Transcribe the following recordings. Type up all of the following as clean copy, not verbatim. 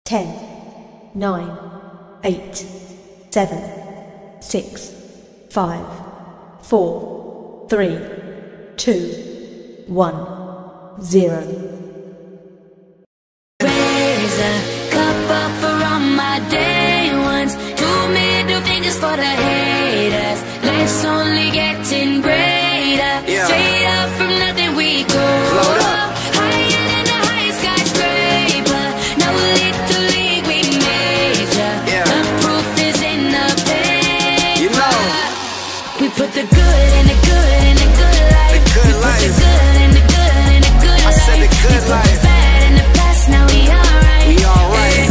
10, 9, 8, 7, 6, 5, 4, 3, 2, 1, 0. Raise a cup up for all my day ones. 2 middle fingers for the haters. Life's only getting greater. Straight up from nothing we go up. Higher than the highest skyscraper. No little league we major. The proof is in the paper. You know, we put the good in the good in the good life. We put the good in the good in the good life. I said the good life. We put the bad in the past, now we alright. We alright.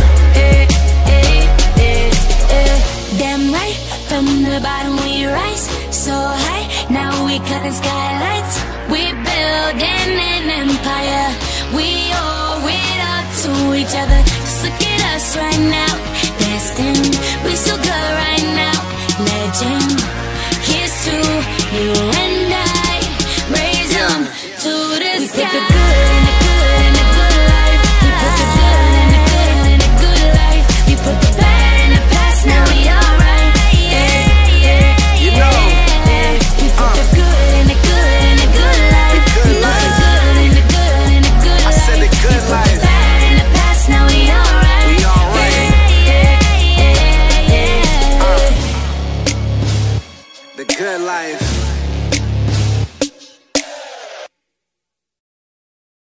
Damn right, from the bottom we rise so high. Now we cutting skylights. We building an empire. We owe it up to each other. Just look at us right now.